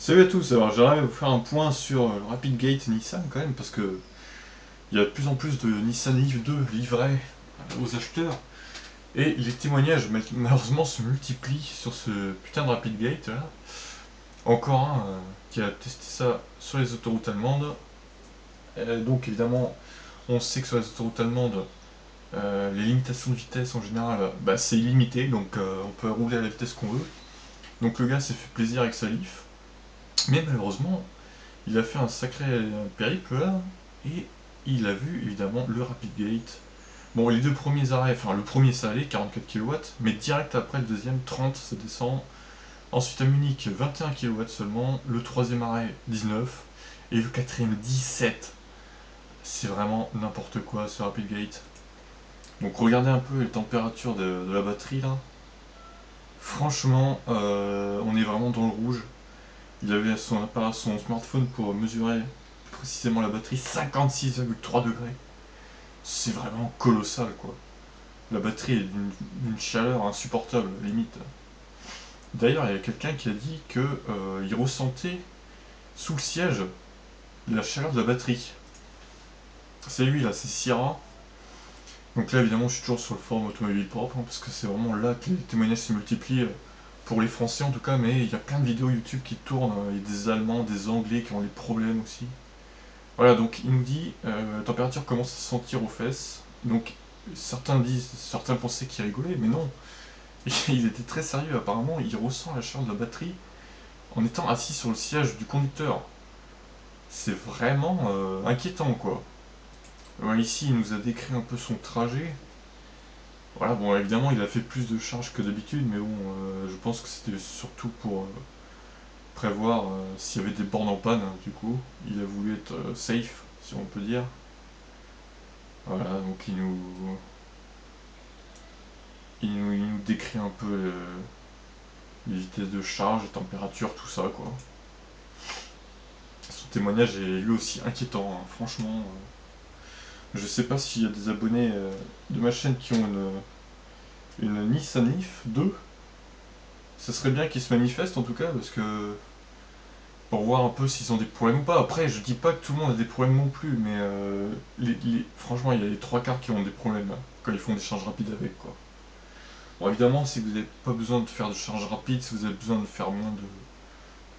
Salut à tous, alors j'aimerais vous faire un point sur le Rapid Gate Nissan quand même, parce que il y a de plus en plus de Nissan Leaf 2 livrés aux acheteurs, et les témoignages malheureusement se multiplient sur ce putain de Rapid Gate là. Encore un qui a testé ça sur les autoroutes allemandes. Donc évidemment, on sait que sur les autoroutes allemandes, les limitations de vitesse en général, bah, c'est illimité, donc on peut rouler à la vitesse qu'on veut. Donc le gars s'est fait plaisir avec sa Leaf, mais malheureusement, il a fait un sacré périple là, et il a vu évidemment le Rapid Gate. Bon, les deux premiers arrêts, enfin le premier ça allait, 44 kW, mais direct après le deuxième, 30, ça descend. Ensuite à Munich, 21 kW seulement, le troisième arrêt, 19, et le quatrième, 17. C'est vraiment n'importe quoi ce Rapid Gate. Donc regardez un peu les températures de la batterie là. Franchement, on est vraiment dans le rouge. Il avait son smartphone pour mesurer précisément la batterie, 56,3 degrés. C'est vraiment colossal quoi. La batterie est d'une chaleur insupportable, limite. D'ailleurs, il y a quelqu'un qui a dit que il ressentait sous le siège la chaleur de la batterie. C'est lui là, c'est Sierra. Donc là, évidemment, je suis toujours sur le forum Automobile Propre, hein, parce que c'est vraiment là que les témoignages se multiplient, pour les Français en tout cas, mais il y a plein de vidéos YouTube qui tournent, il y a des Allemands, des Anglais qui ont les problèmes aussi. Voilà, donc il nous dit la température commence à se sentir aux fesses. Donc certains pensaient qu'il rigolait, mais non. Il était très sérieux. Apparemment, il ressent la chaleur de la batterie en étant assis sur le siège du conducteur. C'est vraiment inquiétant, quoi. Ouais, ici, il nous a décrit un peu son trajet. Voilà, bon, évidemment, il a fait plus de charges que d'habitude, mais bon, je pense que c'était surtout pour prévoir s'il y avait des bornes en panne, hein, du coup. Il a voulu être safe, si on peut dire. Voilà, donc il nous décrit un peu les vitesses de charge, les températures, tout ça, quoi. Son témoignage est lui aussi inquiétant, hein, franchement. Je sais pas s'il y a des abonnés de ma chaîne qui ont une Nissan Leaf 2. Ça serait bien qu'ils se manifestent en tout cas, parce que pour voir un peu s'ils ont des problèmes ou pas. Après, je dis pas que tout le monde a des problèmes non plus, mais franchement, il y a les trois quarts qui ont des problèmes là, quand ils font des charges rapides avec, quoi. Bon, évidemment, si vous n'avez pas besoin de faire de charge rapide, si vous avez besoin de faire moins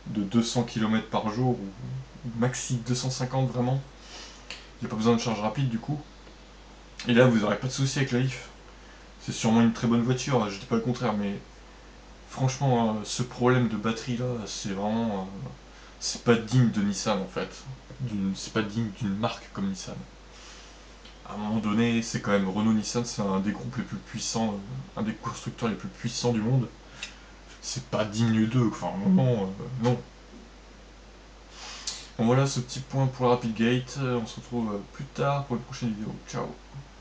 de 200 km par jour, ou maxi 250 vraiment, il n'y a pas besoin de charge rapide du coup. Et là, vous n'aurez pas de souci avec la Leaf. C'est sûrement une très bonne voiture, je dis pas le contraire, mais franchement, ce problème de batterie là, c'est vraiment. C'est pas digne de Nissan en fait. C'est pas digne d'une marque comme Nissan. À un moment donné, c'est quand même Renault-Nissan, c'est un des groupes les plus puissants, un des constructeurs les plus puissants du monde. C'est pas digne d'eux, enfin, non, non. Bon voilà ce petit point pour le Rapid Gate, on se retrouve plus tard pour une prochaine vidéo. Ciao.